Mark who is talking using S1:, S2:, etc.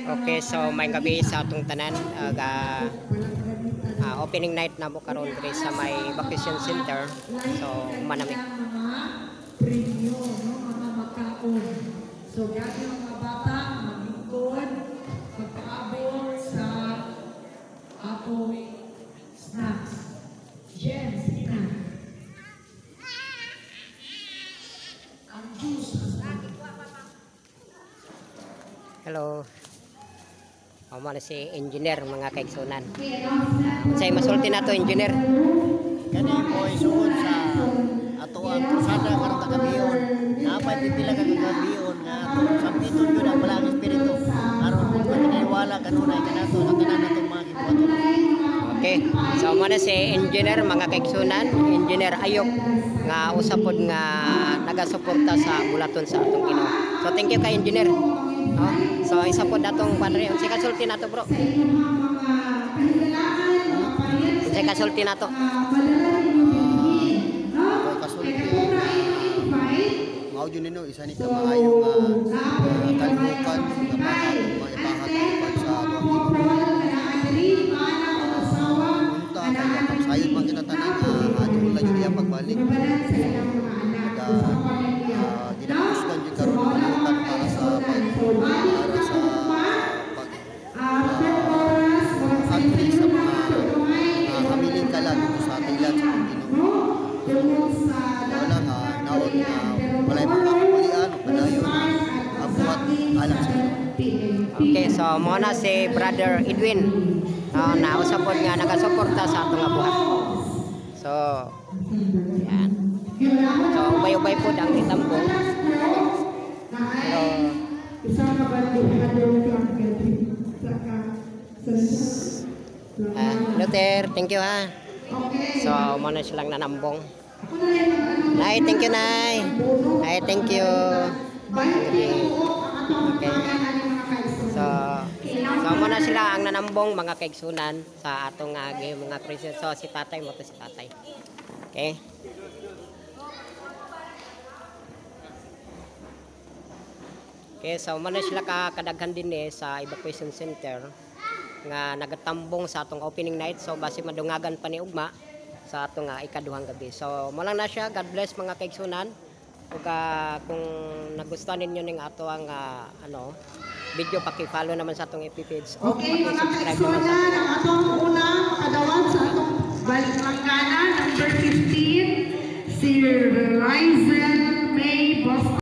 S1: Okay, so may gabi sa atong tanan opening night na mo karon diri sa may vacation center. So manami.
S2: Premyo no mga makaon. So gani mga bata maglingkod magpaabot sa atong snacks. James, ina. Ang juice.
S1: Hello. Ako na si engineer mga kaigsunan. Unsay masulti nato engineer?
S3: Kani mo isuod sa ato ang kusada karon kagabion. Napay pipila ka kagabion nga ato sampiton gyud ang balang espiritu. Aron magtiniwala kanunay kanato sa tanan natong mga gibuhaton.
S1: Okay. So muna si engineer mga kaigsunan, engineer Ayok nga usapod nga nagasuporta sa bulaton sa atong Ginoo. So thank you kay engineer. No? So isa po datong padre, unsay kasulti nato bro? Unsay kasulti nato?
S3: Kasulti mao jud nino isa ni ka maayo nga kalibukan nga maipahatag sa atong Ginoo. Unta kay pagsayon man kita tanan adto la jud iya pagbalik. Dinapuskan jud karon kalibukan para sa pag sa mga hamiling kalag sa tilan sa Ginoo. Wala nga naon nga walay makakulian o padayon ang buhat alam sa Ginoo.
S1: Okay, so muna si brother Edwin na usapod nga nagasuporta sa atong buhat. So yan. So ubay-ubay po ang itambong. Luther, thank you ha. So muna silang nanambong. Nay, thank you nay. Nay, thank you. Okay. So muna sila ang nanambong mga kaigsunan sa atong mga Christian. So si tatay mo to si tatay. Okay. Okay, so muna sila kadaghan din sa evacuation center nga nagatambong sa atong opening night. So base madungagan pa ni ugma sa atong ikaduhang gabi. So mo lang na siya. God bless mga kaigsunan. Ug kung nagustuhan ninyo ning ato ang video, paki-follow naman sa atong FB page.
S2: Okay, mga kaigsunan, atong unang makadawan sa atong baliklangganan number 15 si Ryzen May Boston.